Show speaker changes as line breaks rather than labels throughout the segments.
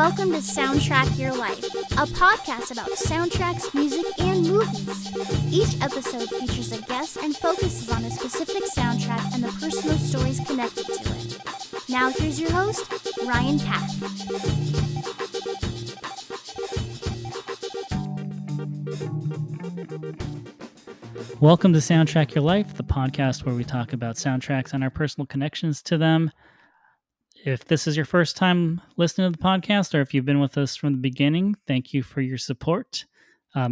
Welcome to Soundtrack Your Life, a podcast about soundtracks, music, and movies. Each episode features a guest and focuses on a specific soundtrack and the personal stories connected to it. Now here's your host, Ryan Pack.
Welcome to Soundtrack Your Life, the podcast where we talk about soundtracks and our personal connections to them. If this is your first time listening to the podcast, or if you've been with us from the beginning, thank you for your support.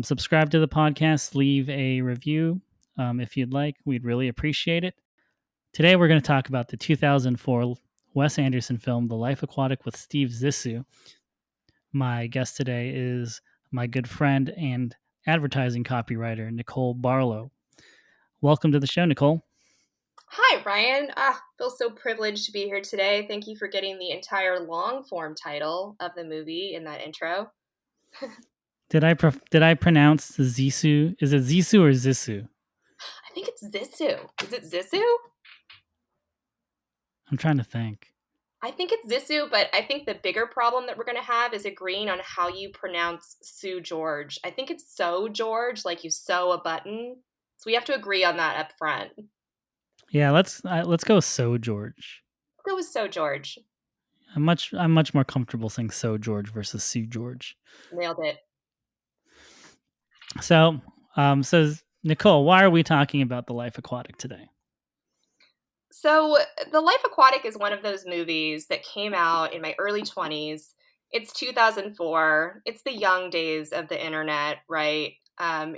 Subscribe to the podcast, leave a review if you'd like. We'd really appreciate it. Today we're going to talk about the 2004 Wes Anderson film, The Life Aquatic with Steve Zissou. My guest today is my good friend and advertising copywriter, Nicole Barlow. Welcome to the show, Nicole.
Hi, Ryan. Feel so privileged to be here today. Thank you for getting the entire long-form title of the movie in that intro.
Did I pronounce the Zissou? Is it Zissou or Zissou?
I think it's Zissou. Is it Zissou?
I'm trying to think.
I think it's Zissou, but I think the bigger problem that we're going to have is agreeing on how you pronounce Seu Jeorge. I think it's Seu Jeorge, like you sew a button. So we have to agree on that up front.
Yeah, let's go with Seu Jeorge.
Go with Seu Jeorge.
I'm much more comfortable saying Seu Jeorge versus Seu Jeorge.
Nailed it.
So Nicole, why are we talking about The Life Aquatic today?
So The Life Aquatic is one of those movies that came out in my early 20s. It's 2004. It's the young days of the internet, right?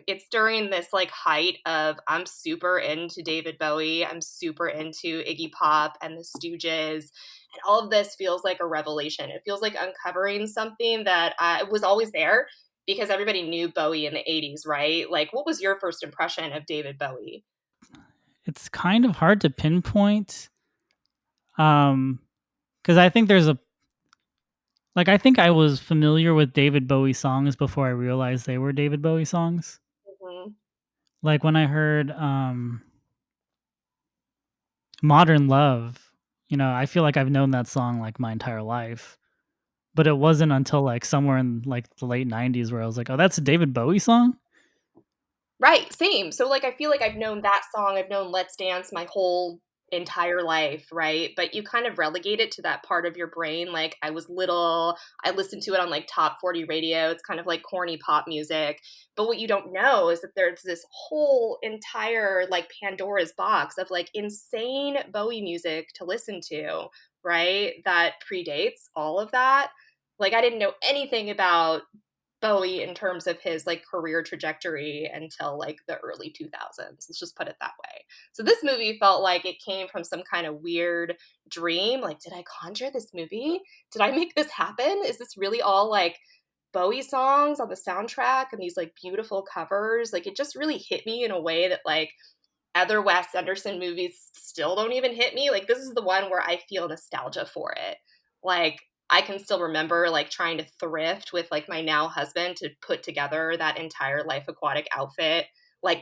It's during this height of I'm super into David Bowie. I'm super into Iggy Pop and the Stooges. And all of this feels like a revelation. It feels like uncovering something that was always there because everybody knew Bowie in the 80s, right? Like, what was your first impression of David Bowie?
It's kind of hard to pinpoint. Because I think there's I think I was familiar with David Bowie songs before I realized they were David Bowie songs.
Mm-hmm.
Like when I heard Modern Love, I feel like I've known that song like my entire life. But it wasn't until somewhere in the late 90s where I was like, oh, that's a David Bowie song?
Right, same. So I feel like I've known that song, I've known Let's Dance my whole entire life, right? But you kind of relegate it to that part of your brain. Like I was little, I listened to it on top 40 radio. It's kind of like corny pop music. But what you don't know is that there's this whole entire Pandora's box of insane Bowie music to listen to, right? That predates all of that. I didn't know anything about Bowie in terms of his career trajectory until the early 2000s. Let's just put it that way. So this movie felt like it came from some kind of weird dream. Did I conjure this movie? Did I make this happen? Is this really all Bowie songs on the soundtrack and these beautiful covers? It just really hit me in a way that other Wes Anderson movies still don't even hit me. This is the one where I feel nostalgia for it. I can still remember trying to thrift with my now husband to put together that entire Life Aquatic outfit,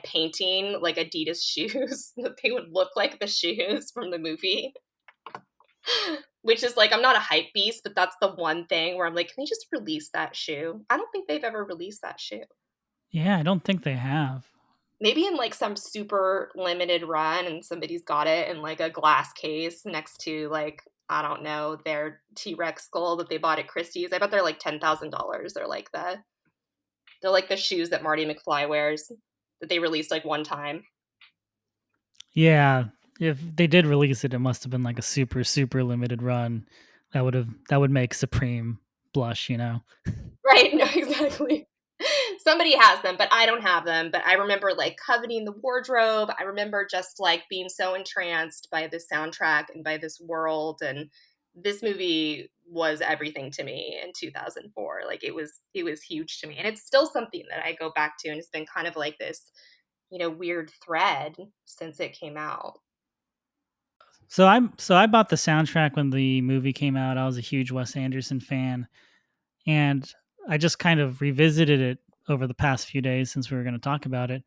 painting Adidas shoes that they would look like the shoes from the movie. Which is I'm not a hype beast, but that's the one thing where I'm can they just release that shoe? I don't think they've ever released that shoe.
Yeah, I don't think they have.
Maybe in some super limited run and somebody's got it in a glass case next to I don't know, their T-Rex skull that they bought at Christie's. I bet they're $10,000. They're the shoes that Marty McFly wears that they released one time.
Yeah, if they did release it, it must have been a super, super limited run. That would make Supreme blush,
Right, no, exactly. Somebody has them, but I don't have them. But I remember coveting the wardrobe. I remember just being so entranced by this soundtrack and by this world. And this movie was everything to me in 2004. It was huge to me. And it's still something that I go back to. And it's been kind of this, weird thread since it came out.
So I bought the soundtrack when the movie came out. I was a huge Wes Anderson fan. And I just kind of revisited it over the past few days since we were going to talk about it.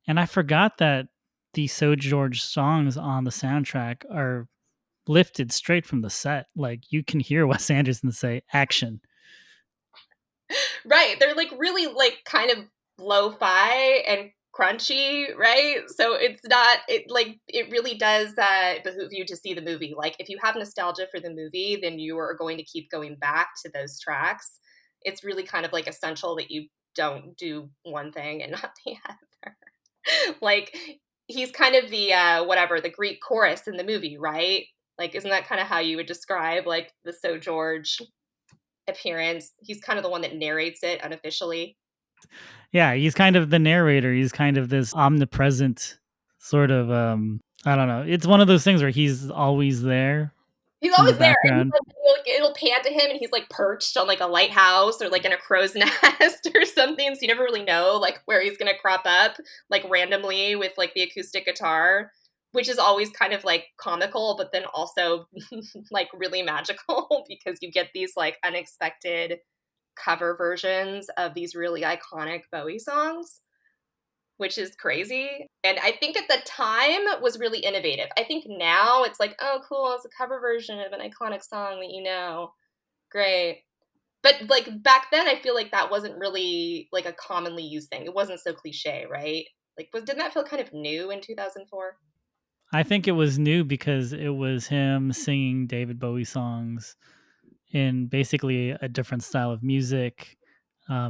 And I forgot that the Seu Jeorge songs on the soundtrack are lifted straight from the set. You can hear Wes Anderson say action.
Right. They're like really like kind of lo-fi and crunchy, right? So it's not it really does behoove you to see the movie. Like if you have nostalgia for the movie, then you are going to keep going back to those tracks. It's really kind of like essential that you don't do one thing and not the other. Like he's kind of the the Greek chorus in the movie, right? Like isn't that kind of how you would describe like the Seu Jeorge appearance? He's kind of the one that narrates it unofficially.
Yeah, he's kind of the narrator. He's kind of this omnipresent sort of I don't know. It's one of those things where he's always there
He's
in the
always there, and he's
background.
like, it'll pan to him, and he's like perched on like a lighthouse or like in a crow's nest or something. So you never really know like where he's gonna crop up, like randomly with like the acoustic guitar, which is always kind of like comical, but then also like really magical because you get these like unexpected cover versions of these really iconic Bowie songs, which is crazy. And I think at the time was really innovative. I think now it's like, oh, cool, it's a cover version of an iconic song that you know. Great. But like back then, I feel like that wasn't really like a commonly used thing. It wasn't so cliche, right? Like, didn't that feel kind of new in 2004?
I think it was new because it was him singing David Bowie songs in basically a different style of music,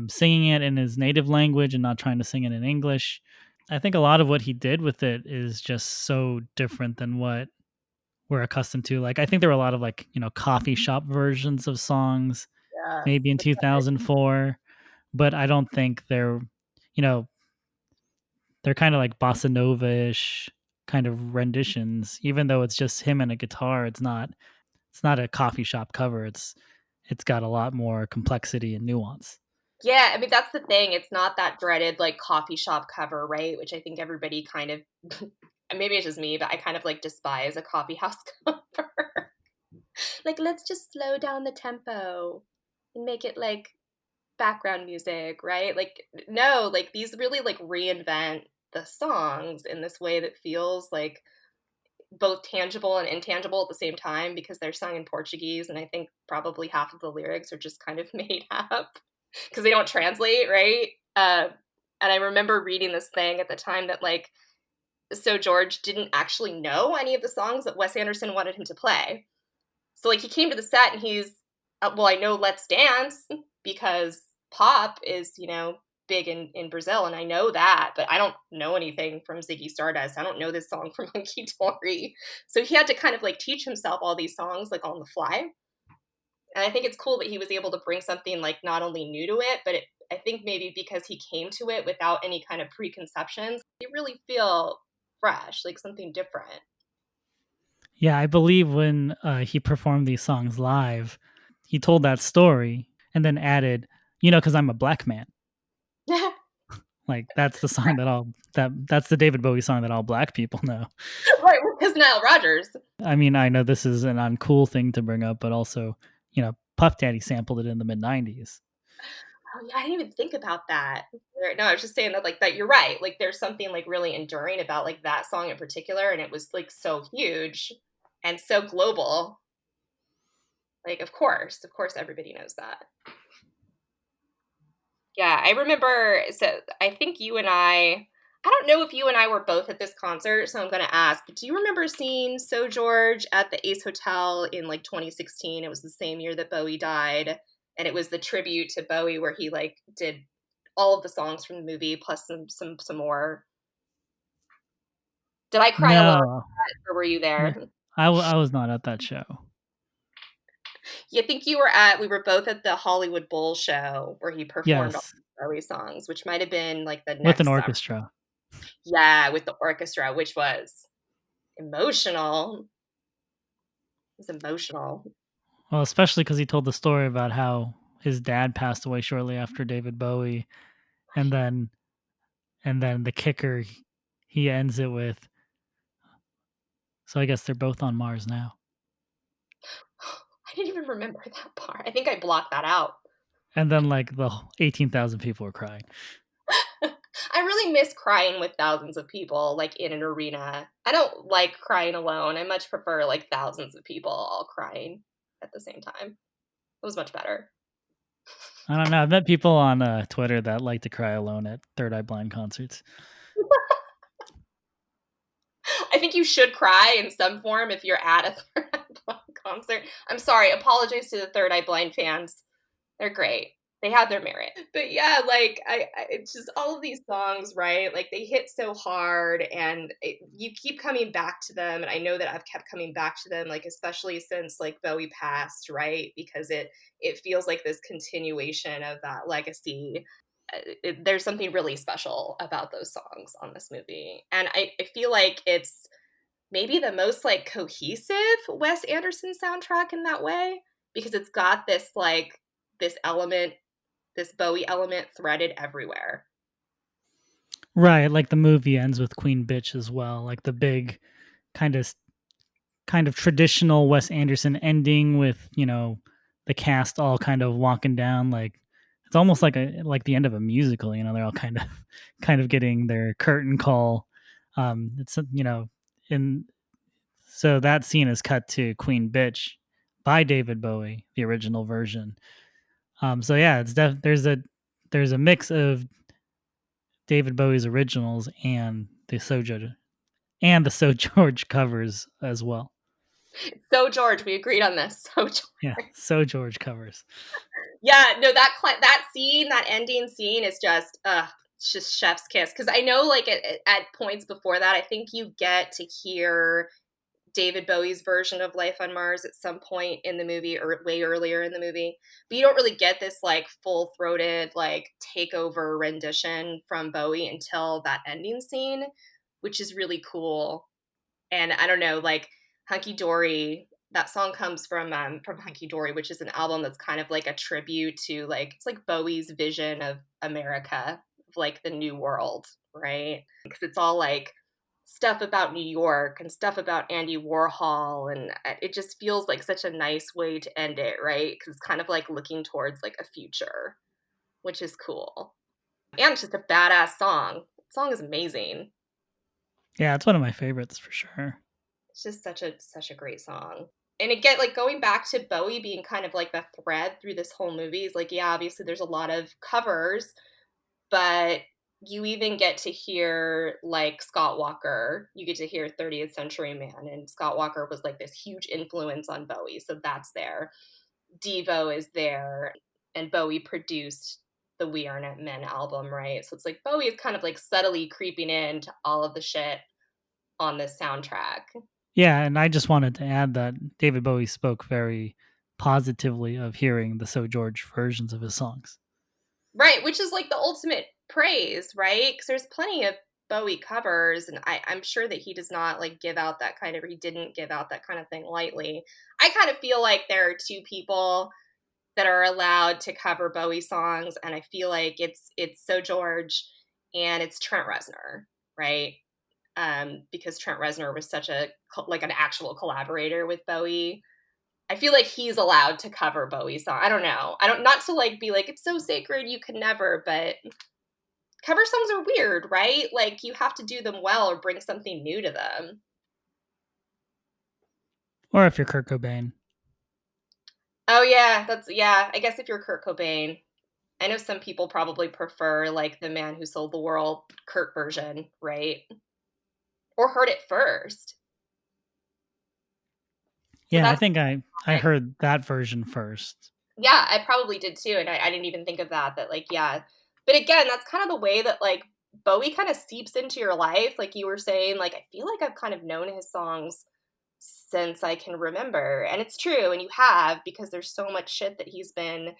singing it in his native language and not trying to sing it in English. I think a lot of what he did with it is just so different than what we're accustomed to. Like, I think there were a lot of like, coffee shop versions of songs
Yes.
maybe in 2004, but I don't think you know, they're kind of like bossa nova-ish kind of renditions, even though it's just him and a guitar. It's not a coffee shop cover. It's got a lot more complexity and nuance.
Yeah, I mean, that's the thing. It's not that dreaded like coffee shop cover, right? Which I think everybody kind of, maybe it's just me, but I kind of like despise a coffee house cover. Like, let's just slow down the tempo and make it like background music, right? Like, no, like these really like reinvent the songs in this way that feels like both tangible and intangible at the same time because they're sung in Portuguese. And I think probably half of the lyrics are just kind of made up because they don't translate, right? And I remember reading this thing at the time that like Seu Jeorge didn't actually know any of the songs that Wes Anderson wanted him to play. So like he came to the set and he's, well, I know Let's Dance because pop is, big in Brazil, and I know that, but I don't know anything from Ziggy Stardust. I don't know this song from Hunky Dory. So he had to kind of like teach himself all these songs like on the fly. And I think it's cool that he was able to bring something like not only new to it, but I think maybe because he came to it without any kind of preconceptions, you really feel fresh, like something different.
Yeah, I believe when he performed these songs live, he told that story and then added, because I'm a black man. Like that's the song that's the David Bowie song that all black people know.
Right, because Nile Rodgers.
I mean, I know this is an uncool thing to bring up, but also, Puff Daddy sampled it in the mid '90s.
Oh yeah, I didn't even think about that. No, I was just saying that like that you're right. Like there's something like really enduring about like that song in particular, and it was like so huge and so global. Like of course everybody knows that. Yeah, I remember so I think I don't know if you and I were both at this concert, so I'm gonna ask, but do you remember seeing Seu Jeorge at the Ace Hotel in like 2016? It was the same year that Bowie died, and it was the tribute to Bowie where he like did all of the songs from the movie plus some more. Did I cry alone
No,
or were you
yeah,
there?
I was not at that show.
Yeah, I think we were both at the Hollywood Bowl show where he performed all
Yes,
the Bowie songs, which might have been like the
with an
next summer.
orchestra.
Yeah, with the orchestra, which was emotional. It was emotional.
Well, especially because he told the story about how his dad passed away shortly after David Bowie, and then the kicker, he ends it with, so I guess they're both on Mars now.
I didn't even remember that part. I think I blocked that out.
And then like the 18,000 people were crying.
I really miss crying with thousands of people, like in an arena. I don't like crying alone. I much prefer like thousands of people all crying at the same time. It was much better.
I don't know. I've met people on Twitter that like to cry alone at Third Eye Blind concerts.
I think you should cry in some form if you're at a Third Eye Blind concert. I'm sorry. Apologies to the Third Eye Blind fans. They're great. They have their merit. But yeah, like it's just all of these songs, right? Like they hit so hard, and you keep coming back to them. And I know that I've kept coming back to them, like especially since like Bowie passed, right? Because it feels like this continuation of that legacy. There's something really special about those songs on this movie, and I feel like it's maybe the most like cohesive Wes Anderson soundtrack in that way, because it's got this like this element, this Bowie element threaded everywhere.
Right, like the movie ends with Queen Bitch as well, like the big kind of traditional Wes Anderson ending with, the cast all kind of walking down, like it's almost like the end of a musical, they're all kind of getting their curtain call. It's in So that scene is cut to Queen Bitch by David Bowie, the original version. So yeah, there's a mix of David Bowie's originals and the Seu Jeorge covers as well.
Seu Jeorge, we agreed on this. Seu Jeorge.
Yeah, Seu Jeorge covers.
Yeah, no, that scene, that ending scene is just it's just chef's kiss, because I know like at points before that, I think you get to hear David Bowie's version of Life on Mars at some point in the movie, or way earlier in the movie. But you don't really get this like full-throated like takeover rendition from Bowie until that ending scene, which is really cool. And I don't know, like Hunky Dory, that song comes from Hunky Dory, which is an album that's kind of like a tribute to like, it's like Bowie's vision of America, of like the new world, right? Because it's all like stuff about New York and stuff about Andy Warhol, and it just feels like such a nice way to end it, right? Because it's kind of like looking towards like a future, which is cool. And it's just a badass song. The song is amazing.
Yeah, it's one of my favorites for sure.
It's just such a great song. And again, like going back to Bowie being kind of like the thread through this whole movie is like, yeah, obviously there's a lot of covers, but you even get to hear like Scott Walker. You get to hear 30th Century Man, and Scott Walker was like this huge influence on Bowie, so that's there. Devo is there, and Bowie produced the We Are Not Men album, right? So it's like Bowie is kind of like subtly creeping into all of the shit on this soundtrack.
Yeah, and I just wanted to add that David Bowie spoke very positively of hearing the Seu Jeorge versions of his songs.
Right, which is like the ultimate praise, right? Because there's plenty of Bowie covers, and I'm sure that he does not like give out that kind of, or he didn't give out that kind of thing lightly. I kind of feel like there are two people that are allowed to cover Bowie songs, and I feel like it's Seu Jeorge and it's Trent Reznor, right? Because Trent Reznor was such a like an actual collaborator with Bowie. I feel like he's allowed to cover Bowie song. I don't know. Not to like be like it's so sacred you could never, but cover songs are weird, right? Like you have to do them well or bring something new to them.
Or if you're Kurt Cobain.
Oh yeah, yeah. I guess if you're Kurt Cobain, I know some people probably prefer like the Man Who Sold the World Kurt version, right? Or heard it first. So
Yeah, I think I
fine.
heard that version first.
Yeah, I probably did too, and I didn't even think of that. That like, yeah, but again, that's kind of the way that like Bowie kind of seeps into your life. Like you were saying, like I feel like I've kind of known his songs since I can remember, and it's true, and you have, because there's so much shit that he's been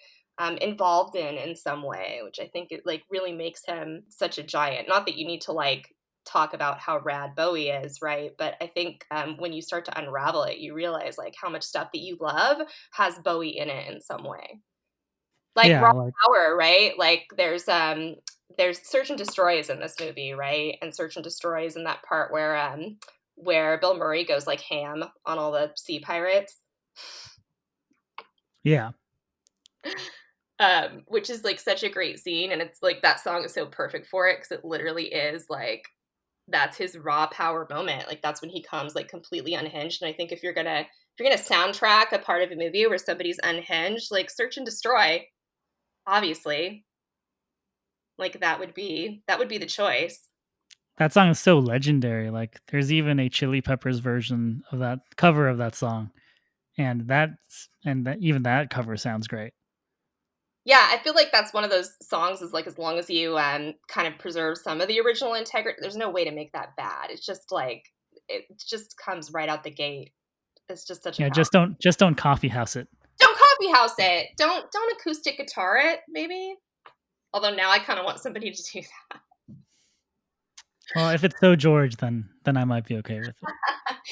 involved in some way, which I think it like really makes him such a giant. Not that you need to like talk about how rad Bowie is, right? But I think when you start to unravel it, you realize like how much stuff that you love has Bowie in it in some way. Like
Yeah,
Raw
like
Power, right? Like there's Search and Destroys in this movie, right? And Search and Destroys in that part where Bill Murray goes like ham on all the sea pirates.
yeah.
Which is like such a great scene, and it's like that song is so perfect for it because it literally is like that's his raw power moment. Like that's when he comes like completely unhinged. And I think if you're gonna soundtrack a part of a movie where somebody's unhinged, like Search and Destroy. obviously. Like that would be the choice.
That song is so legendary. Like there's even a Chili Peppers version of that cover of that song. Even that cover sounds great.
Yeah, I feel like that's one of those songs is like as long as you kind of preserve some of the original integrity, there's no way to make that bad. It's just like it just comes right out the gate. It's just such a
Yeah,
power.
just don't coffee house it.
Don't coffee house it. Don't acoustic guitar it, maybe. Although now I kind of want somebody to do that.
Well, if it's Seu Jeorge, then I might be okay with it.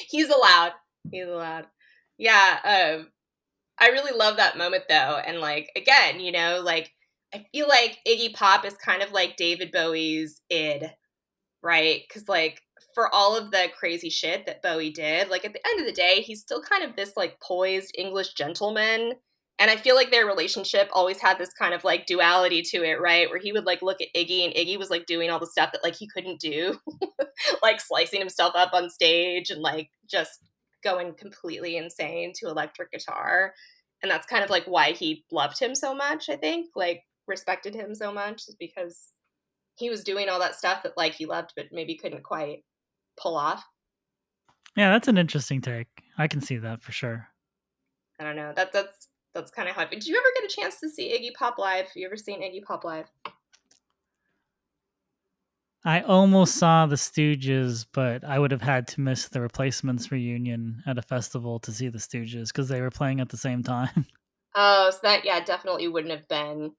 He's allowed. He's allowed. Yeah, I really love that moment though. And like again, like I feel like Iggy Pop is kind of like David Bowie's id, right? Because like for all of the crazy shit that Bowie did, like at the end of the day, he's still kind of this like poised English gentleman. And I feel like their relationship always had this kind of like duality to it, right? Where he would like look at Iggy and Iggy was like doing all the stuff that like he couldn't do, like slicing himself up on stage and like just going completely insane to electric guitar. And that's kind of like why he loved him so much, I think, like respected him so much, is because he was doing all that stuff that like he loved but maybe couldn't quite pull off.
Yeah, that's an interesting take. I can see that for sure.
I don't know. That's kind of how. Did you ever get a chance to see Iggy Pop live? You ever seen Iggy Pop live?
I almost saw the Stooges, but I would have had to miss the Replacements reunion at a festival to see the Stooges because they were playing at the same time.
Oh, so that definitely wouldn't have been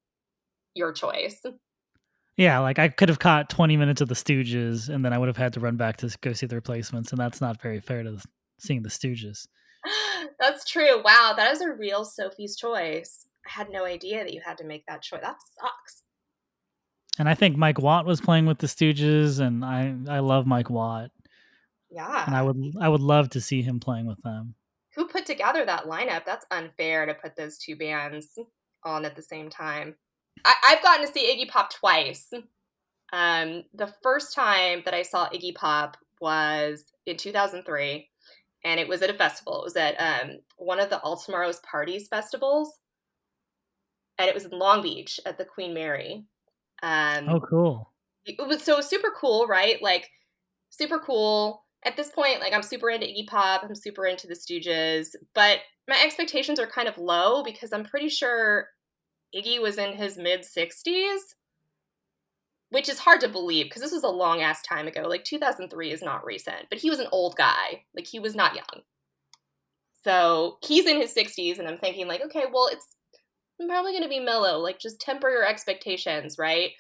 your choice.
Yeah, like I could have caught 20 minutes of the Stooges and then I would have had to run back to go see the Replacements, and that's not very fair to seeing the Stooges.
That's true. Wow, that is a real Sophie's choice. I had no idea that you had to make that choice. That sucks.
And I think Mike Watt was playing with the Stooges, and I love Mike Watt, and
Yeah.
I would love to see him playing with them.
Who put together that lineup? That's unfair to put those two bands on at the same time. I've gotten to see Iggy Pop twice. The first time that I saw Iggy Pop was in 2003, and it was at a festival. It was at one of the Altamoros Parties festivals, and it was in Long Beach at the Queen Mary.
Oh, cool.
It was super cool, right? Like super cool. At this point, like I'm super into Iggy Pop, I'm super into the Stooges, but my expectations are kind of low because I'm pretty sure Iggy was in his mid 60s, which is hard to believe because this was a long ass time ago. Like 2003 is not recent, but he was an old guy. Like he was not young. So he's in his 60s, and I'm thinking like, okay, well, it's probably going to be mellow. Like just temper your expectations, right?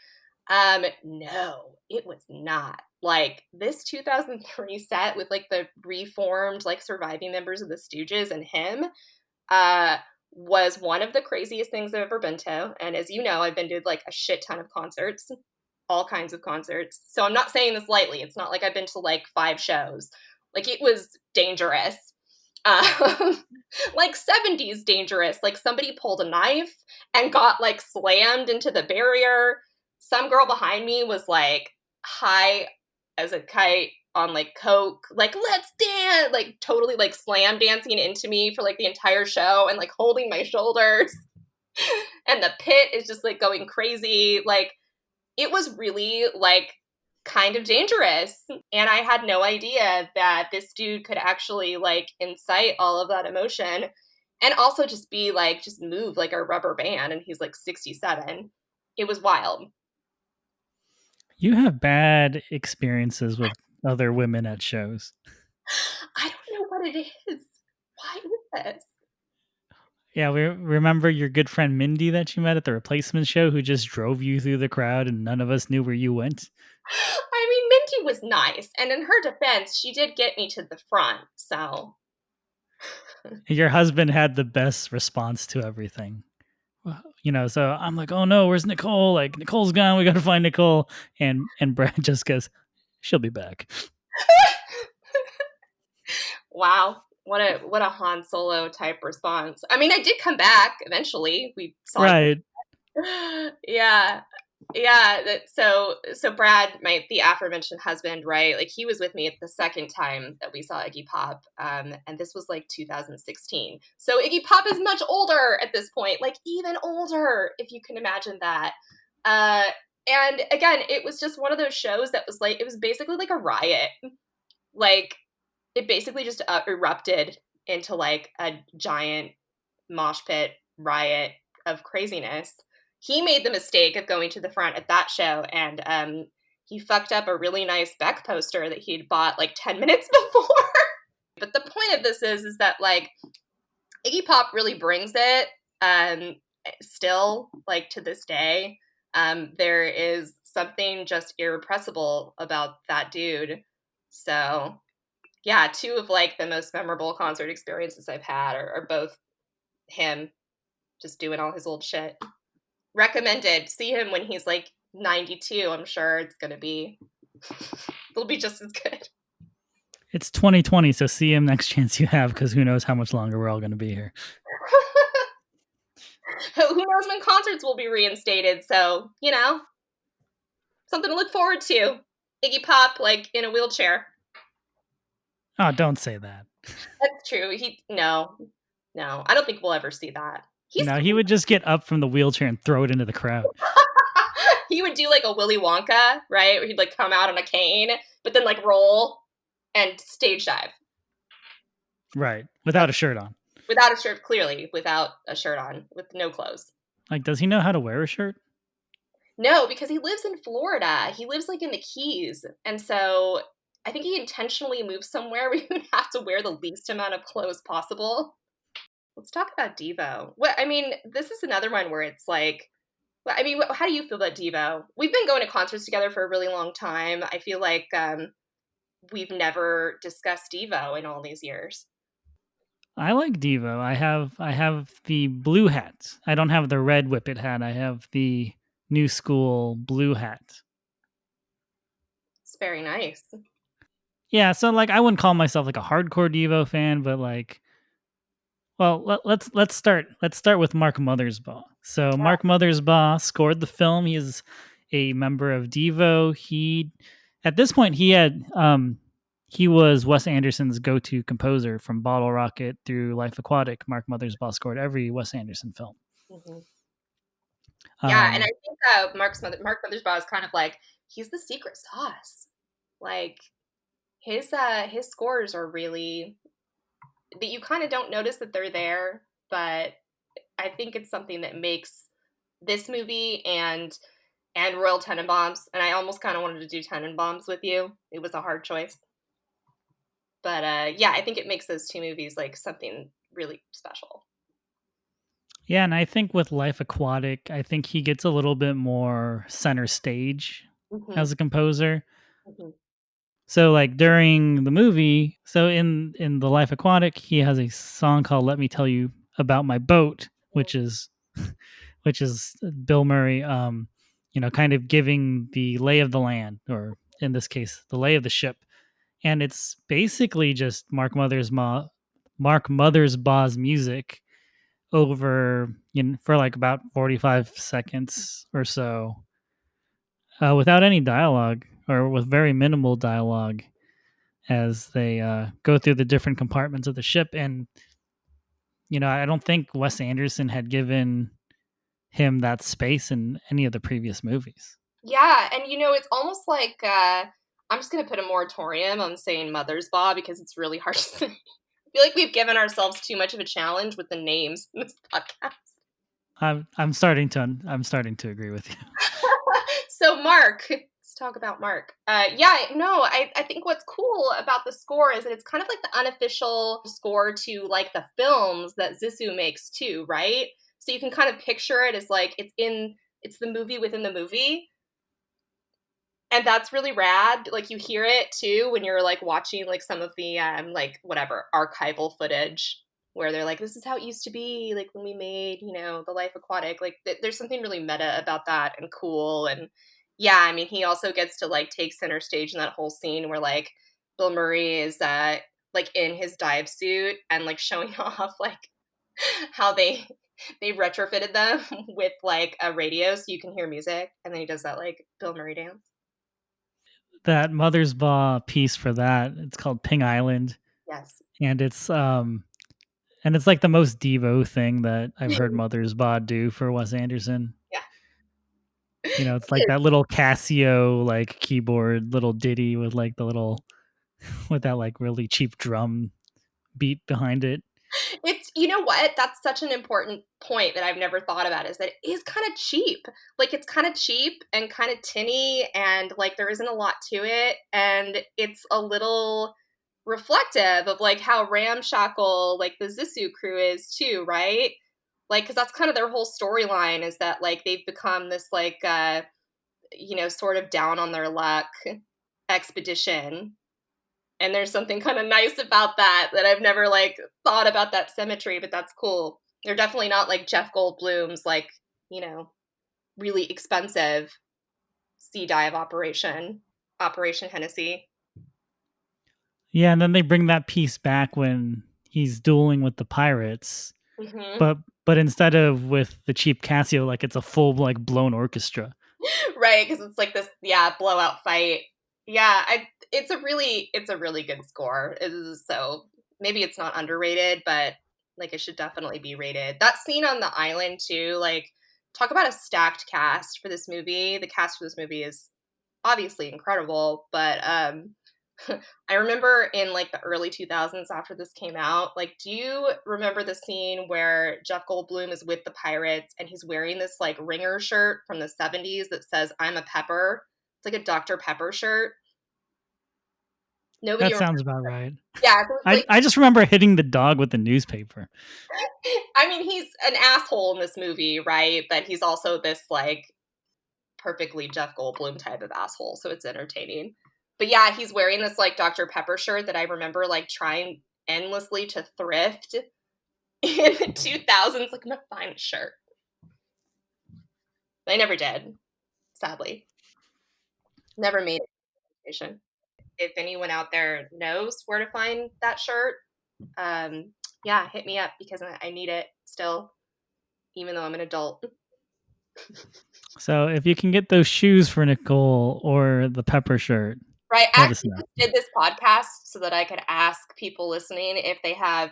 No, it was not. Like this 2003 set with like the reformed like surviving members of the Stooges and him uh was one of the craziest things I've ever been to. And as you know, I've been to like a shit ton of concerts, all kinds of concerts. So I'm not saying this lightly. It's not like I've been to like 5 shows. Like it was dangerous. Like 70s dangerous. Like somebody pulled a knife and got like slammed into the barrier. Some girl behind me was like high as a kite on like coke, like let's dance, like totally like slam dancing into me for like the entire show and like holding my shoulders. And the pit is just like going crazy. Like it was really like kind of dangerous. And I had no idea that this dude could actually like incite all of that emotion and also just be like, just move like a rubber band. And he's like 67. It was wild.
You have bad experiences with other women at shows.
I don't know what it is. Why is this?
Yeah, we remember your good friend Mindy that you met at the Replacement show who just drove you through the crowd and none of us knew where you went?
I mean, Minty was nice. And in her defense, she did get me to the front. So
Your husband had the best response to everything. So I'm like, "Oh no, where's Nicole? Like Nicole's gone. We got to find Nicole." And Brad just goes, "She'll be back."
wow. What a Han Solo type response. I mean, I did come back eventually. We saw
Right.
yeah. So Brad, the aforementioned husband, right? Like he was with me at the second time that we saw Iggy Pop, and this was like 2016. So Iggy Pop is much older at this point, like even older, if you can imagine that. Uh, and again, it was just one of those shows that was like, it was basically like a riot. Like it basically just erupted into like a giant mosh pit riot of craziness. He made the mistake of going to the front at that show, and he fucked up a really nice Beck poster that he'd bought like 10 minutes before. But the point of this is that like Iggy Pop really brings it. Still, like to this day, there is something just irrepressible about that dude. So yeah, two of like the most memorable concert experiences I've had are both him just doing all his old shit. Recommended. See him when he's like 92. I'm sure it'll be just as good.
It's 2020, so see him next chance you have, because who knows how much longer we're all going to be here.
Who knows when concerts will be reinstated? So, something to look forward to. Iggy Pop, like in a wheelchair.
Oh, don't say that.
That's true. No, I don't think we'll ever see that.
He would just get up from the wheelchair and throw it into the crowd.
He would do like a Willy Wonka, right? Where he'd like come out on a cane, but then like roll and stage dive.
Right. Without a shirt on.
Without a shirt, clearly. Without a shirt on. With no clothes.
Like, does he know how to wear a shirt?
No, because he lives in Florida. He lives like in the Keys. And so I think he intentionally moved somewhere where you would have to wear the least amount of clothes possible. Let's talk about Devo. This is another one where it's like, how do you feel about Devo? We've been going to concerts together for a really long time. I feel like we've never discussed Devo in all these years.
I like Devo. I have the blue hat. I don't have the red Whippet hat. I have the new school blue hat.
It's very nice.
Yeah, so like I wouldn't call myself like a hardcore Devo fan, but like, well, let's start with Mark Mothersbaugh. So Mark Mothersbaugh scored the film. He is a member of Devo. At this point he was Wes Anderson's go-to composer from Bottle Rocket through Life Aquatic. Mark Mothersbaugh scored every Wes Anderson film.
Mm-hmm. Yeah, and I think Mark Mothersbaugh is kind of like, he's the secret sauce. Like his scores are really, that you kind of don't notice that they're there, but I think it's something that makes this movie and Royal Tenenbaums, and I almost kind of wanted to do Tenenbaums with you. It was a hard choice. But yeah, I think it makes those two movies like something really special.
Yeah, and I think with Life Aquatic, I think he gets a little bit more center stage as a composer. Mm-hmm. So like during the movie, so in the Life Aquatic, he has a song called "Let Me Tell You About My Boat," which is Bill Murray, kind of giving the lay of the land, or in this case, the lay of the ship. And it's basically just Mark Mothersbaugh's music over for like about 45 seconds or so, without any dialogue, or with very minimal dialogue, as they go through the different compartments of the ship. And I don't think Wes Anderson had given him that space in any of the previous movies.
Yeah, and it's almost like I'm just going to put a moratorium on saying Mothersbaugh because it's really hard to say. I feel like we've given ourselves too much of a challenge with the names in this podcast.
I'm starting to agree with you.
So Mark, let's talk about Mark. I think what's cool about the score is that it's kind of like the unofficial score to like the films that Zissou makes too, right? So you can kind of picture it as like it's the movie within the movie. And that's really rad. Like you hear it too when you're like watching like some of the like whatever archival footage where they're like, this is how it used to be like when we made, the Life Aquatic. Like there's something really meta about that and cool. And yeah, he also gets to like take center stage in that whole scene where like Bill Murray is like in his dive suit and like showing off like how they they retrofitted them with like a radio so you can hear music, and then he does that like Bill Murray dance.
That Mothersbaugh piece for that, it's called Ping Island,
Yes.
and it's like the most Devo thing that I've heard Mothersbaugh do for Wes Anderson.
Yeah.
You know, it's like that little Casio like keyboard little ditty with like the little with that like really cheap drum beat behind it.
It's, you know what? That's such an important point that I've never thought about, is that it is kind of cheap. Like, it's kind of cheap and kind of tinny, and like there isn't a lot to it, and it's a little reflective of like how ramshackle like the Zissou crew is too, right? Like, because that's kind of their whole storyline, is that like they've become this like sort of down on their luck expedition. And there's something kind of nice about that I've never like thought about that symmetry, but that's cool. They're definitely not like Jeff Goldblum's like, really expensive sea dive Operation Hennessy.
Yeah, and then they bring that piece back when he's dueling with the pirates,
Mm-hmm.
but instead of with the cheap Casio, like it's a full like blown orchestra.
Right, because it's like this, blowout fight. Yeah, it's a really good score. So maybe it's not underrated, but like it should definitely be rated. That scene on the island too, like talk about a stacked cast for this movie. The cast for this movie is obviously incredible, but I remember in like the early 2000s after this came out, like, do you remember the scene where Jeff Goldblum is with the pirates and he's wearing this like ringer shirt from the 70s that says "I'm a Pepper"? It's like a Dr. Pepper shirt. Nobody
That sounds about
remembers.
right.
Yeah, so it's like,
I just remember hitting the dog with the newspaper.
I mean, he's an asshole in this movie, right? But he's also this like perfectly Jeff Goldblum type of asshole, so it's entertaining. But yeah, he's wearing this like Dr. Pepper shirt that I remember like trying endlessly to thrift in the 2000s. Like, I'm gonna find a shirt. But I never did, sadly. Never made it. If anyone out there knows where to find that shirt, hit me up, because I need it still, even though I'm an adult.
So if you can get those shoes for Nicole or the pepper shirt,
Right. I
let us
actually
know.
just did this podcast so that I could ask people listening if they have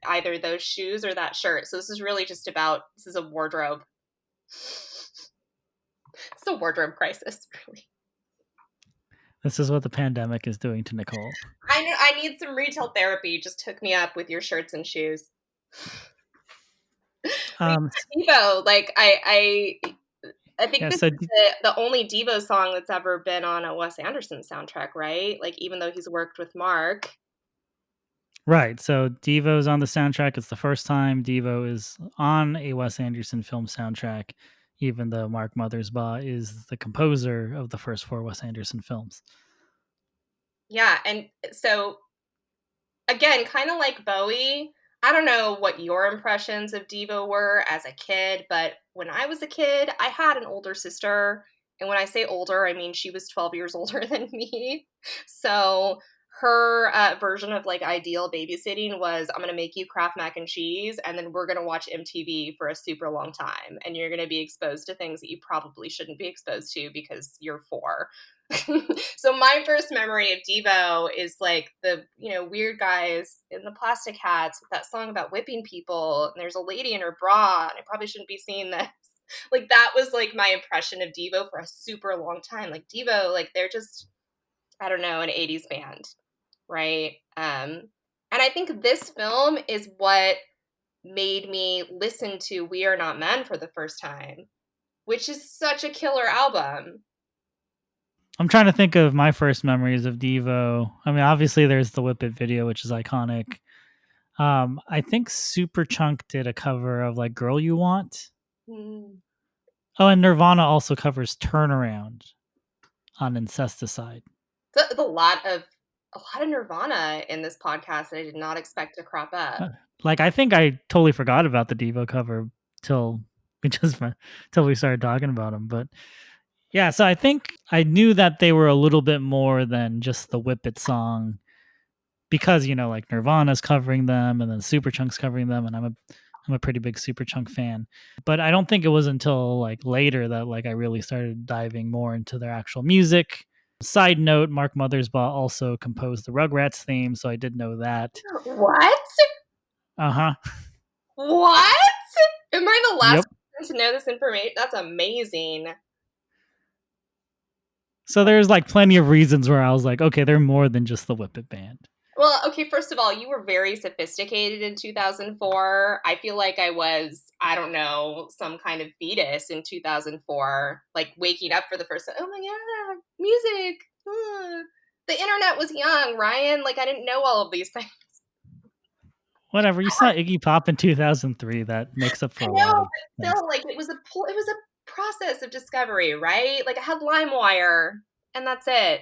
either those shoes or that shirt. So this is really just this is a wardrobe. It's a wardrobe crisis, really.
This is what the pandemic is doing to Nicole.
I know, I need some retail therapy. Just hook me up with your shirts and shoes. Devo, like I think this is the only Devo song that's ever been on a Wes Anderson soundtrack, right? Like, even though he's worked with Mark.
Right. So Devo's on the soundtrack. It's the first time Devo is on a Wes Anderson film soundtrack, even though Mark Mothersbaugh is the composer of the first 4 Wes Anderson films.
Yeah, and so again, kind of like Bowie, I don't know what your impressions of Devo were as a kid, but when I was a kid, I had an older sister. And when I say older, I mean she was 12 years older than me. So her version of like ideal babysitting was, I'm going to make you Kraft mac and cheese, and then we're going to watch MTV for a super long time. And you're going to be exposed to things that you probably shouldn't be exposed to because you're 4. So my first memory of Devo is like the, weird guys in the plastic hats with that song about whipping people, and there's a lady in her bra, and I probably shouldn't be seeing this. Like, that was like my impression of Devo for a super long time. Like, Devo, like, they're just, I don't know, an 80s band, right? And I think this film is what made me listen to We Are Not Men for the first time, which is such a killer album.
I'm trying to think of my first memories of Devo. I mean, obviously there's the Whip It video, which is iconic. I think Superchunk did a cover of like Girl You Want. Oh, and Nirvana also covers Turnaround on Incesticide.
There's a lot of Nirvana in this podcast that I did not expect to crop up.
Like, I think I totally forgot about the Devo cover till we started talking about them. But yeah, so I think I knew that they were a little bit more than just the Whip It song, because like Nirvana's covering them and then Superchunk's covering them, and I'm I'm a pretty big Superchunk fan. But I don't think it was until like later that like I really started diving more into their actual music. Side note, Mark Mothersbaugh also composed the Rugrats theme, so I did know that.
What?
Uh-huh.
What? Am I the last
Yep.
person to know this information? That's amazing.
So there's like plenty of reasons where I was like, okay, they're more than just the Whip It Band.
Well, okay, first of all, you were very sophisticated in 2004. I feel like I was, I don't know, some kind of fetus in 2004, like waking up for the first time. Oh my God, music. The internet was young, Ryan. Like, I didn't know all of these things.
Whatever. You saw Iggy Pop in 2003. That makes up for
I
a lot
know,
of
but
things.
still, like, it was a process of discovery, right? Like, I had LimeWire, and that's it.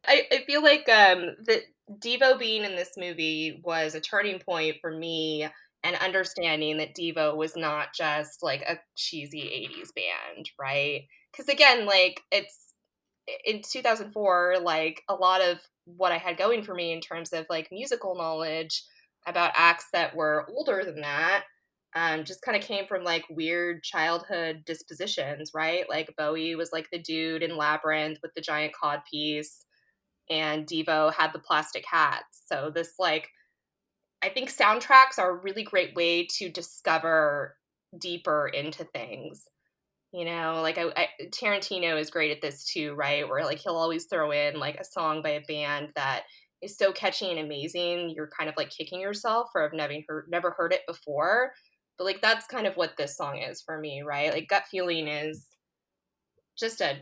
I feel like that Devo being in this movie was a turning point for me and understanding that Devo was not just like a cheesy 80s band, right? Because again, like it's in 2004, like a lot of what I had going for me in terms of like musical knowledge about acts that were older than that just kind of came from like weird childhood dispositions, right? Like Bowie was like the dude in Labyrinth with the giant codpiece and Devo had the plastic hats. So this like I think soundtracks are a really great way to discover deeper into things. You know, like Tarantino is great at this too, right? Where like he'll always throw in like a song by a band that is so catchy and amazing, you're kind of like kicking yourself for never heard it before. But like that's kind of what this song is for me, right? Like Gut Feeling is just a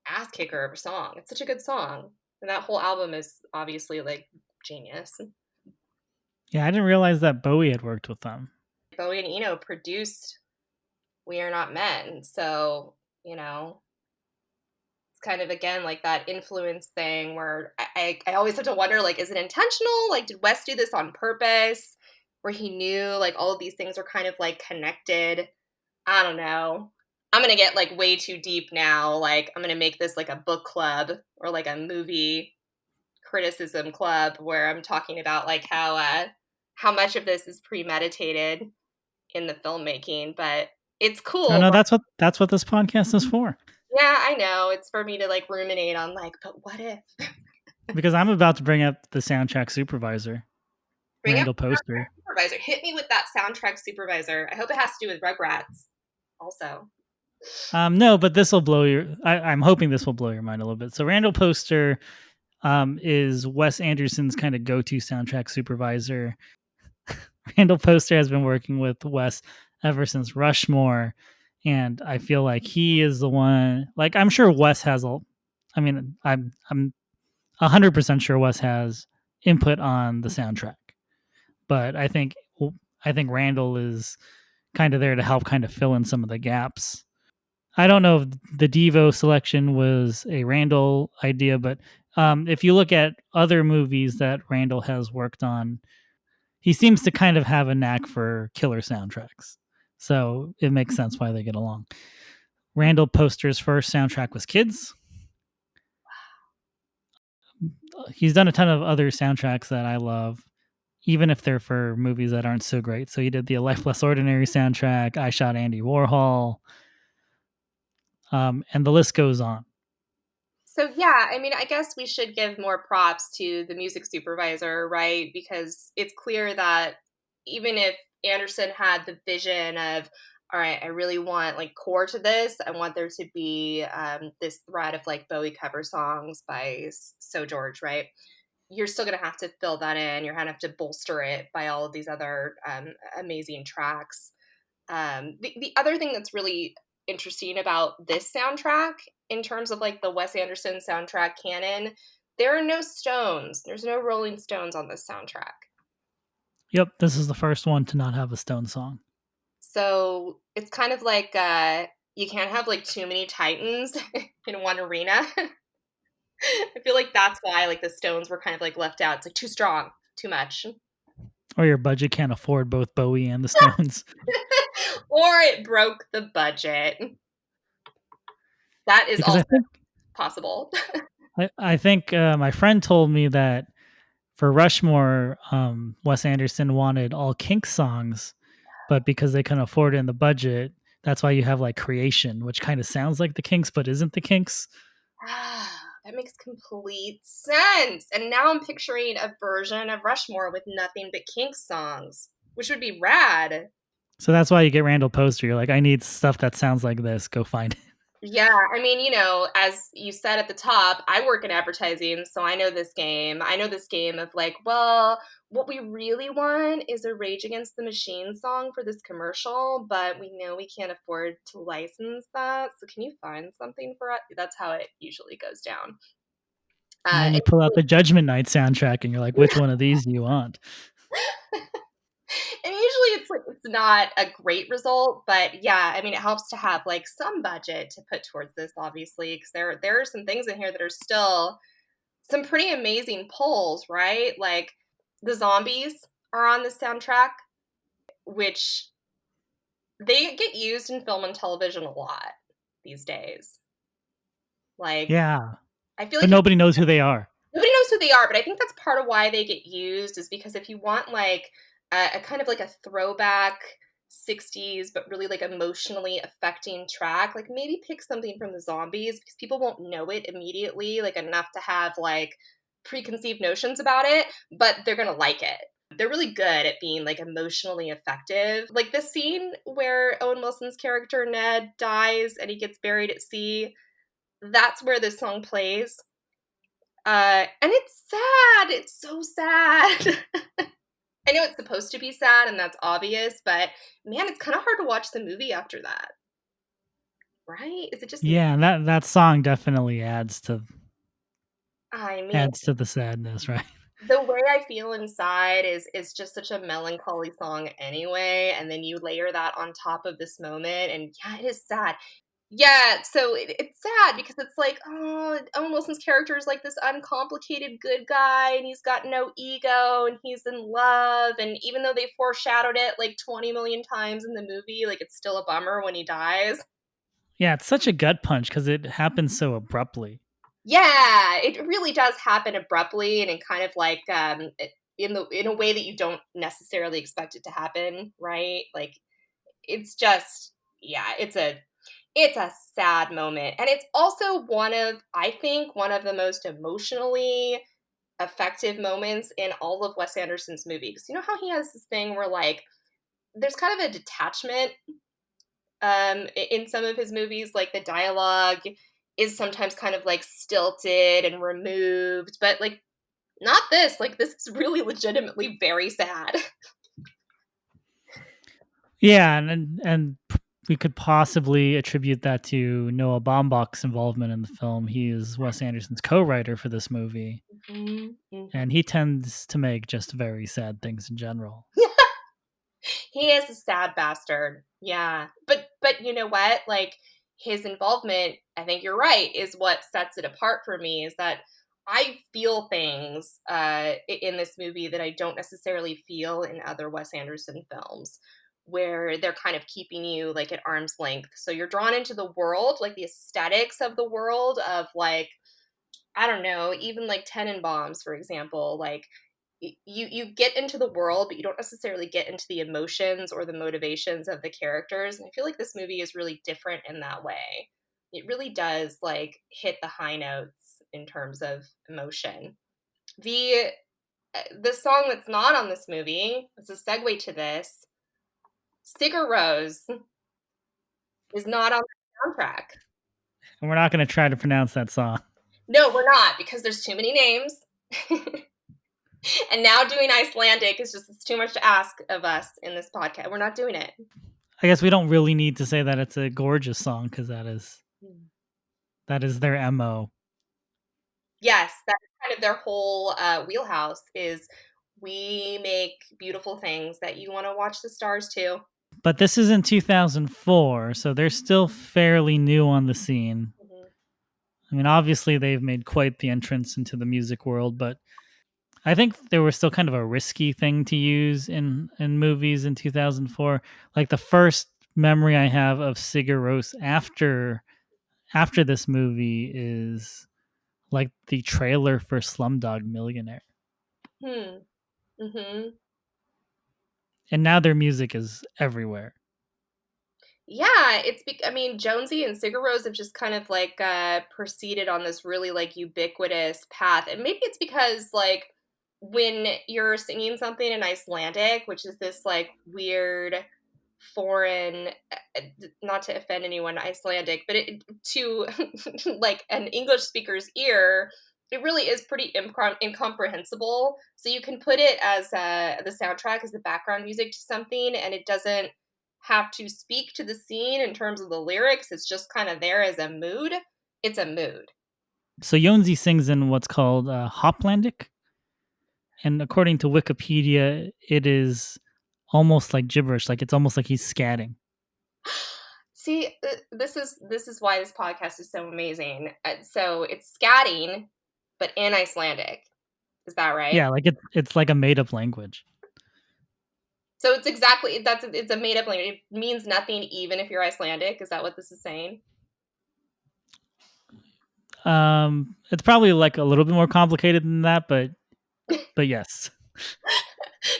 ass kicker of a song. It's such a good song. And that whole album is obviously like genius.
Yeah, I didn't realize that Bowie had worked with them.
Bowie and Eno produced We Are Not Men. So, you know, it's kind of again like that influence thing where I always have to wonder like, is it intentional? Like, did Wes do this on purpose? Where he knew like all of these things were kind of like connected. I don't know. I'm going to get like way too deep now. Like, I'm going to make this like a book club or like a movie criticism club where I'm talking about like how much of this is premeditated in the filmmaking, but it's
No,
cool.
no, that's what this podcast is for.
Yeah, I know. It's for me to like ruminate on like, but what if?
Because I'm about to bring up the soundtrack supervisor,
Bring up
Randall
the
Poster.
soundtrack supervisor. Hit me with that soundtrack supervisor. I hope it has to do with Rugrats also.
No, but this will blow your. I'm hoping this will blow your mind a little bit. So Randall Poster is Wes Anderson's kind of go-to soundtrack supervisor. Randall Poster has been working with Wes ever since Rushmore, and I feel like he is the one. Like I'm sure Wes has a. I mean, I'm 100% sure Wes has input on the soundtrack, but I think Randall is kind of there to help kind of fill in some of the gaps. I don't know if the Devo selection was a Randall idea, but if you look at other movies that Randall has worked on, he seems to kind of have a knack for killer soundtracks. So it makes sense why they get along. Randall Poster's first soundtrack was Kids. He's done a ton of other soundtracks that I love, even if they're for movies that aren't so great. So he did the Life Less Ordinary soundtrack, I Shot Andy Warhol, and the list goes on.
So yeah, I mean, I guess we should give more props to the music supervisor, right? Because it's clear that even if Anderson had the vision of, all right, I really want like core to this. I want there to be this thread of like Bowie cover songs by Seu Jeorge, right? You're still going to have to fill that in. You're going to have to bolster it by all of these other amazing tracks. The other thing that's really interesting about this soundtrack in terms of like the Wes Anderson soundtrack canon, there are no Stones. There's no Rolling Stones on this soundtrack.
Yep, this is the first one to not have a Stone song.
So it's kind of like you can't have like too many Titans in one arena. I feel like that's why like the Stones were kind of like left out. It's like too strong, too much.
Or your budget can't afford both Bowie and the Stones.
Or it broke the budget. That is
Because
also possible.
I think my friend told me that for Rushmore, Wes Anderson wanted all Kinks songs, but because they couldn't afford it in the budget, that's why you have like Creation, which kind of sounds like the Kinks but isn't the Kinks.
That makes complete sense. And now I'm picturing a version of Rushmore with nothing but Kinks songs, which would be rad.
So that's why you get Randall Poster. You're like, I need stuff that sounds like this. Go find it.
Yeah, I mean, you know, as you said at the top, I work in advertising, so I know this game. I know this game of like, well, what we really want is a Rage Against the Machine song for this commercial, but we know we can't afford to license that. So can you find something for us? That's how it usually goes down.
And then
And
you pull out the Judgment Night soundtrack and you're like, which one of these do you want?
and usually it's like it's not a great result, but yeah, I mean it helps to have like some budget to put towards this, obviously, because there are some things in here that are still some pretty amazing pulls, right? Like the zombies are on the soundtrack, which they get used in film and television a lot these days. Like
Yeah.
I feel
But
like
nobody knows who they are.
nobody knows who they are, but I think that's part of why they get used is because if you want like a kind of like a throwback 60s, but really like emotionally affecting track, like maybe pick something from the zombies because people won't know it immediately, like enough to have like preconceived notions about it, but they're gonna like it. They're really good at being like emotionally effective. Like the scene where Owen Wilson's character Ned dies and he gets buried at sea, that's where this song plays. And it's sad. It's so sad. I know it's supposed to be sad and that's obvious, but man, it's kind of hard to watch the movie after that. Right? Is it just
Yeah, and that song definitely adds to
I mean,
the sadness, right?
the way I feel inside is just such a melancholy song anyway, and then you layer that on top of this moment and yeah, it is sad. Yeah, so it's sad because it's like, oh, Owen Wilson's character is like this uncomplicated good guy, and he's got no ego, and he's in love, and even though they foreshadowed it like 20 million times in the movie, like it's still a bummer when he dies.
Yeah, it's such a gut punch because it happens so abruptly.
Yeah, it really does happen abruptly and in kind of like in a way that you don't necessarily expect it to happen, right? Like it's just yeah, it's a sad moment. And it's also I think, one of the most emotionally effective moments in all of Wes Anderson's movies. You know how he has this thing where, like, there's kind of a detachment in some of his movies, like the dialogue is sometimes kind of like stilted and removed, but like not this. Like this is really legitimately very sad.
Yeah, and we could possibly attribute that to Noah Baumbach's involvement in the film. He is Wes Anderson's co-writer for this movie, and he tends to make just very sad things in general.
He is a sad bastard. Yeah. But you know what? Like his involvement, I think you're right, is what sets it apart for me is that I feel things in this movie that I don't necessarily feel in other Wes Anderson films where they're kind of keeping you like at arm's length. So you're drawn into the world, like the aesthetics of the world of like I don't know, even like Tenenbaums, for example, like you get into the world, but you don't necessarily get into the emotions or the motivations of the characters. And I feel like this movie is really different in that way. It really does like hit the high notes in terms of emotion. The the song that's not on this movie, as a segue to this, Sigur Rós is not on the soundtrack.
And we're not going to try to pronounce that song.
No, we're not because there's too many names. And now doing Icelandic is just it's too much to ask of us in this podcast. We're not doing it.
I guess we don't really need to say that it's a gorgeous song because that is their MO.
Yes, that's kind of their whole wheelhouse is we make beautiful things that you want to watch the stars too.
But this is in 2004, so they're still fairly new on the scene.
Mm-hmm.
I mean, obviously they've made quite the entrance into the music world, but I think there was still kind of a risky thing to use in movies in 2004. Like the first memory I have of Sigur Rós after this movie is like the trailer for Slumdog Millionaire.
Mm-hmm.
And now their music is everywhere.
Yeah, I mean, Jonesy and Sigur Rós have just kind of like proceeded on this really like ubiquitous path. And maybe it's because like when you're singing something in Icelandic, which is this like weird foreign, not to offend anyone Icelandic, but to like an English speaker's ear, it really is pretty incomprehensible. So you can put it as the soundtrack as the background music to something, and it doesn't have to speak to the scene in terms of the lyrics. It's just kind of there as a mood. It's a mood.
So Jonsi sings in what's called Hoplandic. And according to Wikipedia, it is almost like gibberish. Like it's almost like he's scatting.
See, this is why this podcast is so amazing. So it's scatting, but in Icelandic. Is that right?
Yeah, like it's like a made up language.
So it's a made up language. It means nothing even if you're Icelandic. Is that what this is saying?
It's probably like a little bit more complicated than that, but yes.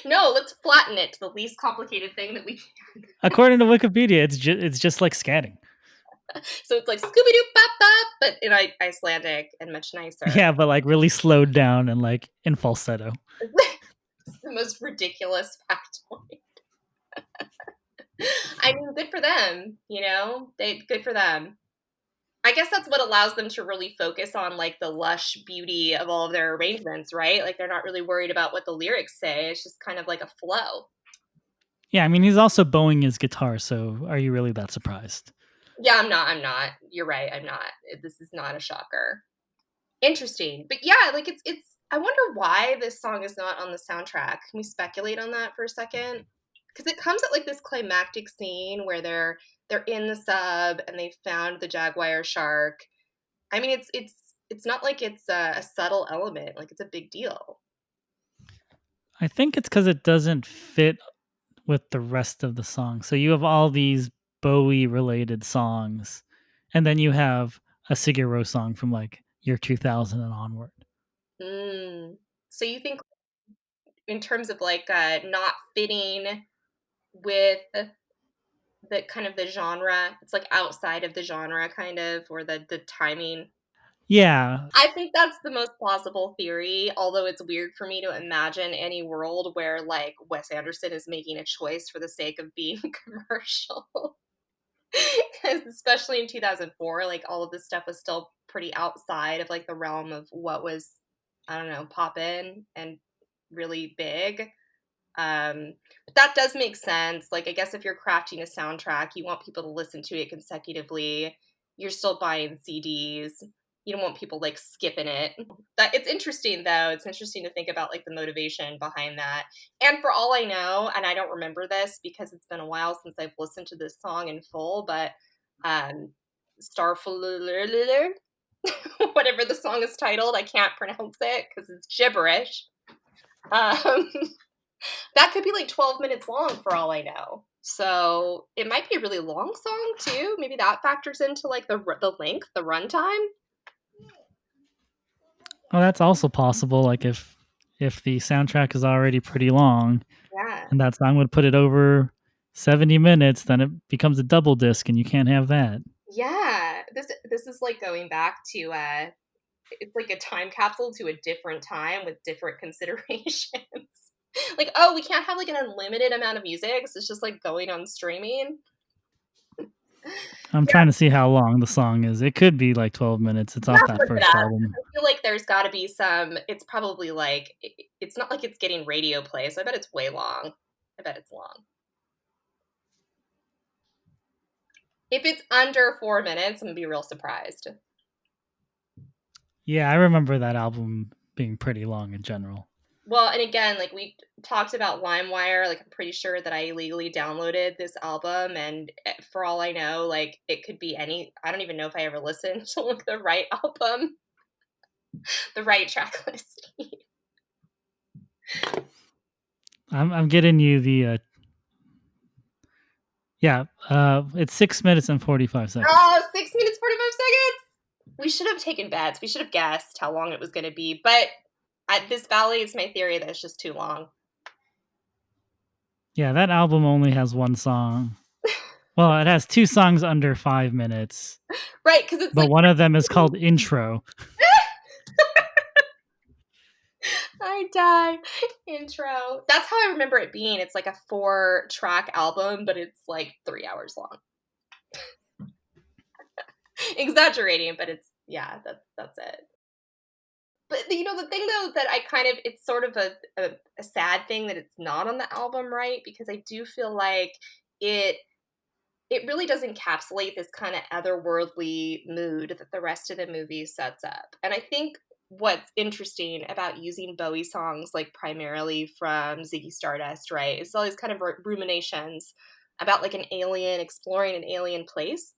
No, let's flatten it to the least complicated thing that we can.
According to Wikipedia, it's just like scatting.
So it's like Scooby Doo Bop Bop, but in Icelandic and much nicer.
Yeah, but like really slowed down and like in falsetto.
It's the most ridiculous factoid. I mean, good for them, you know? Good for them. I guess that's what allows them to really focus on like the lush beauty of all of their arrangements, right? Like they're not really worried about what the lyrics say. It's just kind of like a flow.
Yeah, I mean he's also bowing his guitar, so are you really that surprised?
Yeah, I'm not. You're right, I'm not. This is not a shocker. Interesting. But yeah, like it's I wonder why this song is not on the soundtrack. Can we speculate on that for a second? Because it comes at like this climactic scene where they're in the sub and they found the jaguar shark. I mean, it's not like it's a subtle element. Like it's a big deal.
I think it's because it doesn't fit with the rest of the song. So you have all these Bowie related songs, and then you have a Sigur Rós song from like year 2000 and onward.
So you think in terms of like not fitting with the kind of the genre, it's like outside of the genre kind of, or the timing.
Yeah.
I think that's the most plausible theory, although it's weird for me to imagine any world where like Wes Anderson is making a choice for the sake of being commercial. Because especially in 2004, like all of this stuff was still pretty outside of like the realm of what was, I don't know, poppin' and really big. But that does make sense. Like, I guess if you're crafting a soundtrack, you want people to listen to it consecutively. You're still buying CDs. You don't want people like skipping it. But it's interesting though. It's interesting to think about like the motivation behind that. And for all I know, and I don't remember this because it's been a while since I've listened to this song in full, but Starflutter, whatever the song is titled, I can't pronounce it because it's gibberish. That could be like 12 minutes long for all I know. So it might be a really long song too. Maybe that factors into like the length, the runtime.
Well, that's also possible. Like if the soundtrack is already pretty long,
Yeah.
and that song would put it over 70 minutes, then it becomes a double disc, and you can't have that.
Yeah. This is like going back to it's like a time capsule to a different time with different considerations. Like, oh, we can't have like an unlimited amount of music. So it's just like going on streaming.
I'm trying to see how long the song is. It could be like 12 minutes. It's off that first album.
I feel like there's got to be some. It's probably like it's not like it's getting radio play, so I bet it's way long. I bet it's long. If it's under 4 minutes, I'm gonna be real surprised.
Yeah, I remember that album being pretty long in general.
Well, and again, like we talked about LimeWire, like I'm pretty sure that I illegally downloaded this album, and for all I know, like it could be I don't even know if I ever listened to like the right album, the right track list.
I'm getting you the it's 6 minutes and 45 seconds.
Oh, 6 minutes, 45 seconds. We should have taken bets. We should have guessed how long it was going to be, but This validates my theory that it's just too long.
Yeah, that album only has one song. Well, it has 2 songs under 5 minutes.
Right, because it's
but
like...
one of them is called Intro.
I die. Intro. That's how I remember it being. It's like a 4-track album, but it's like 3 hours long. Exaggerating, but it's, yeah, that's it. But the thing though that I kind of, it's sort of a sad thing that it's not on the album, right? Because I do feel like it really does encapsulate this kind of otherworldly mood that the rest of the movie sets up. And I think what's interesting about using Bowie songs, like primarily from Ziggy Stardust, right, is all these kind of ruminations about like an alien exploring an alien place.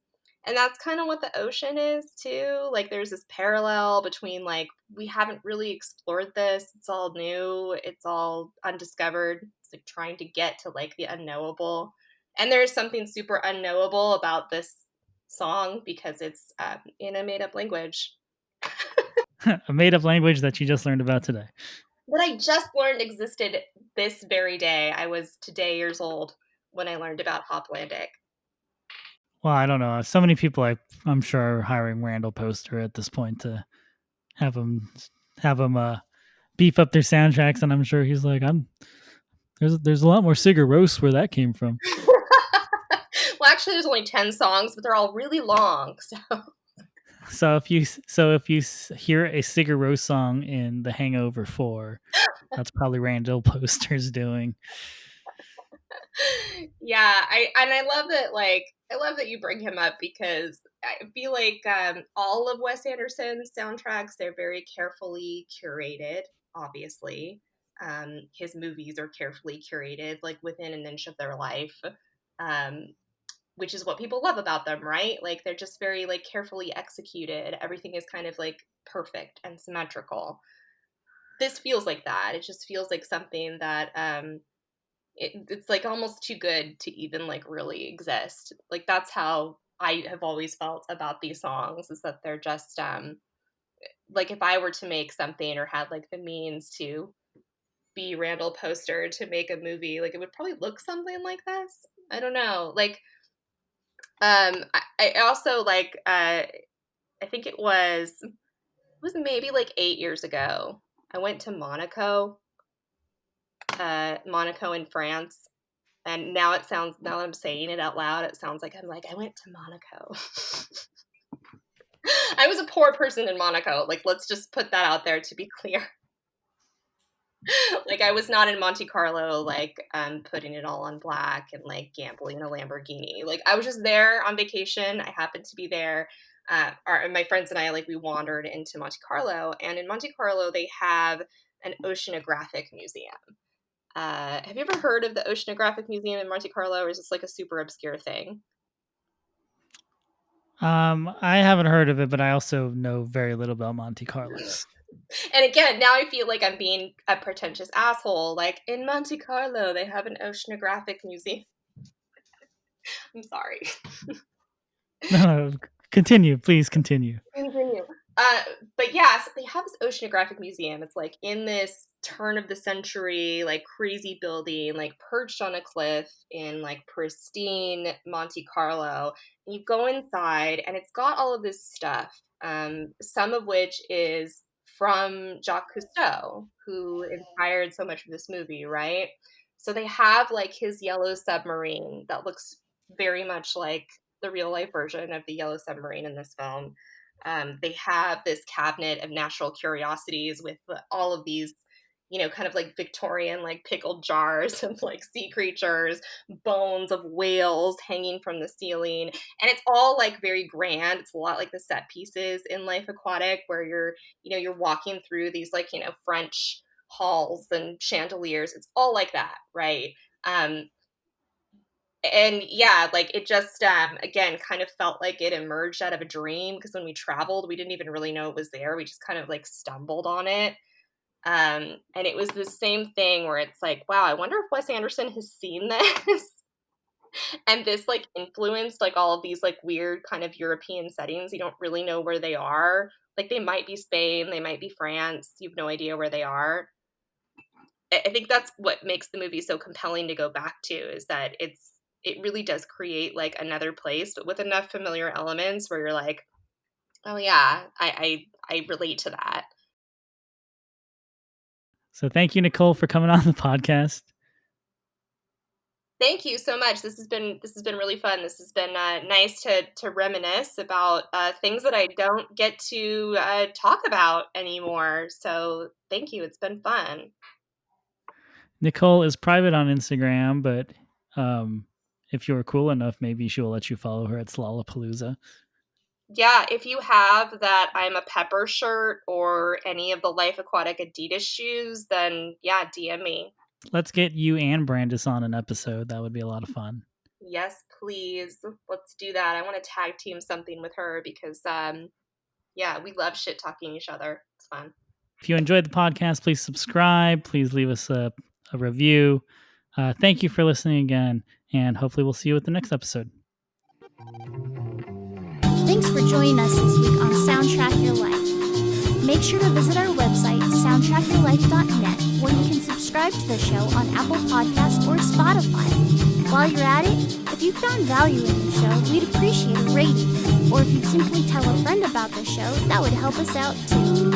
And that's kind of what the ocean is too. Like there's this parallel between like, we haven't really explored this. It's all new. It's all undiscovered. It's like trying to get to like the unknowable. And there's something super unknowable about this song because it's in a made-up language.
A made-up language that you just learned about today.
That I just learned existed this very day. I was today years old when I learned about Hoplandic.
Well, I don't know. So many people I'm sure are hiring Randall Poster at this point to have him beef up their soundtracks, and I'm sure he's like, there's a lot more Sigur Rós where that came from.
Well, actually, there's only 10 songs, but they're all really long.
So if you hear a Sigur Rós song in The Hangover 4, that's probably Randall Poster's doing.
Yeah, I love that. Like, I love that you bring him up because I feel like all of Wes Anderson's soundtracks, they're very carefully curated. Obviously, his movies are carefully curated, like within an inch of their life, which is what people love about them, right? Like they're just very like carefully executed. Everything is kind of like perfect and symmetrical. This feels like that. It just feels like something that it's like almost too good to even like really exist. Like that's how I have always felt about these songs, is that they're just like if I were to make something or had like the means to be Randall Poster to make a movie, like it would probably look something like this. I don't know. Like I also like I think it was maybe like 8 years ago. I went to Monaco in France. And now it sounds, now that I'm saying it out loud, it sounds like I'm like, I went to Monaco. I was a poor person in Monaco. Like, let's just put that out there to be clear. Like, I was not in Monte Carlo, like, putting it all on black and, like, gambling a Lamborghini. Like, I was just there on vacation. I happened to be there. My friends and I, like, we wandered into Monte Carlo. And in Monte Carlo, they have an oceanographic museum. Have you ever heard of the Oceanographic Museum in Monte Carlo, or is this like a super obscure thing?
I haven't heard of it, but I also know very little about Monte Carlo.
And again, now I feel like I'm being a pretentious asshole. Like, in Monte Carlo, they have an Oceanographic Museum. I'm sorry.
No, continue. Please continue.
Continue. But yeah, so they have this Oceanographic Museum. It's like in this turn of the century, like crazy building, like perched on a cliff in like pristine Monte Carlo. And you go inside and it's got all of this stuff, some of which is from Jacque Cousteau, who inspired so much of this movie, right? So they have like his yellow submarine that looks very much like the real life version of the yellow submarine in this film. They have this cabinet of natural curiosities with all of these, kind of like Victorian, like pickled jars of like sea creatures, bones of whales hanging from the ceiling. And it's all like very grand. It's a lot like the set pieces in Life Aquatic, where you're walking through these like, French halls and chandeliers. It's all like that, right? And yeah, like it just again kind of felt like it emerged out of a dream, because when we traveled, we didn't even really know it was there. We just kind of like stumbled on it. And it was the same thing where it's like, wow, I wonder if Wes Anderson has seen this. And this like influenced like all of these like weird kind of European settings. You don't really know where they are. Like they might be Spain, they might be France. You have no idea where they are. I think that's what makes the movie so compelling to go back to, is that it really does create like another place, but with enough familiar elements where you're like, oh yeah, I relate to that.
So thank you, Nicole, for coming on the podcast.
Thank you so much. This has been really fun. This has been nice to reminisce about things that I don't get to talk about anymore. So thank you. It's been fun.
Nicole is private on Instagram, but if you're cool enough, maybe she will let you follow her at Lollapalooza.
Yeah, if you have that I'm a Pepper shirt or any of the Life Aquatic Adidas shoes, then yeah, DM me.
Let's get you and Brandis on an episode. That would be a lot of fun.
Yes, please. Let's do that. I want to tag team something with her because yeah, we love shit talking each other. It's fun.
If you enjoyed the podcast, please subscribe. Please leave us a review. Thank you for listening again, and hopefully we'll see you at the next episode.
Thanks for joining us this week on Soundtrack Your Life. Make sure to visit our website, soundtrackyourlife.net, where you can subscribe to the show on Apple Podcasts or Spotify. While you're at it, if you found value in the show, we'd appreciate a rating. Or if you'd simply tell a friend about the show, that would help us out too.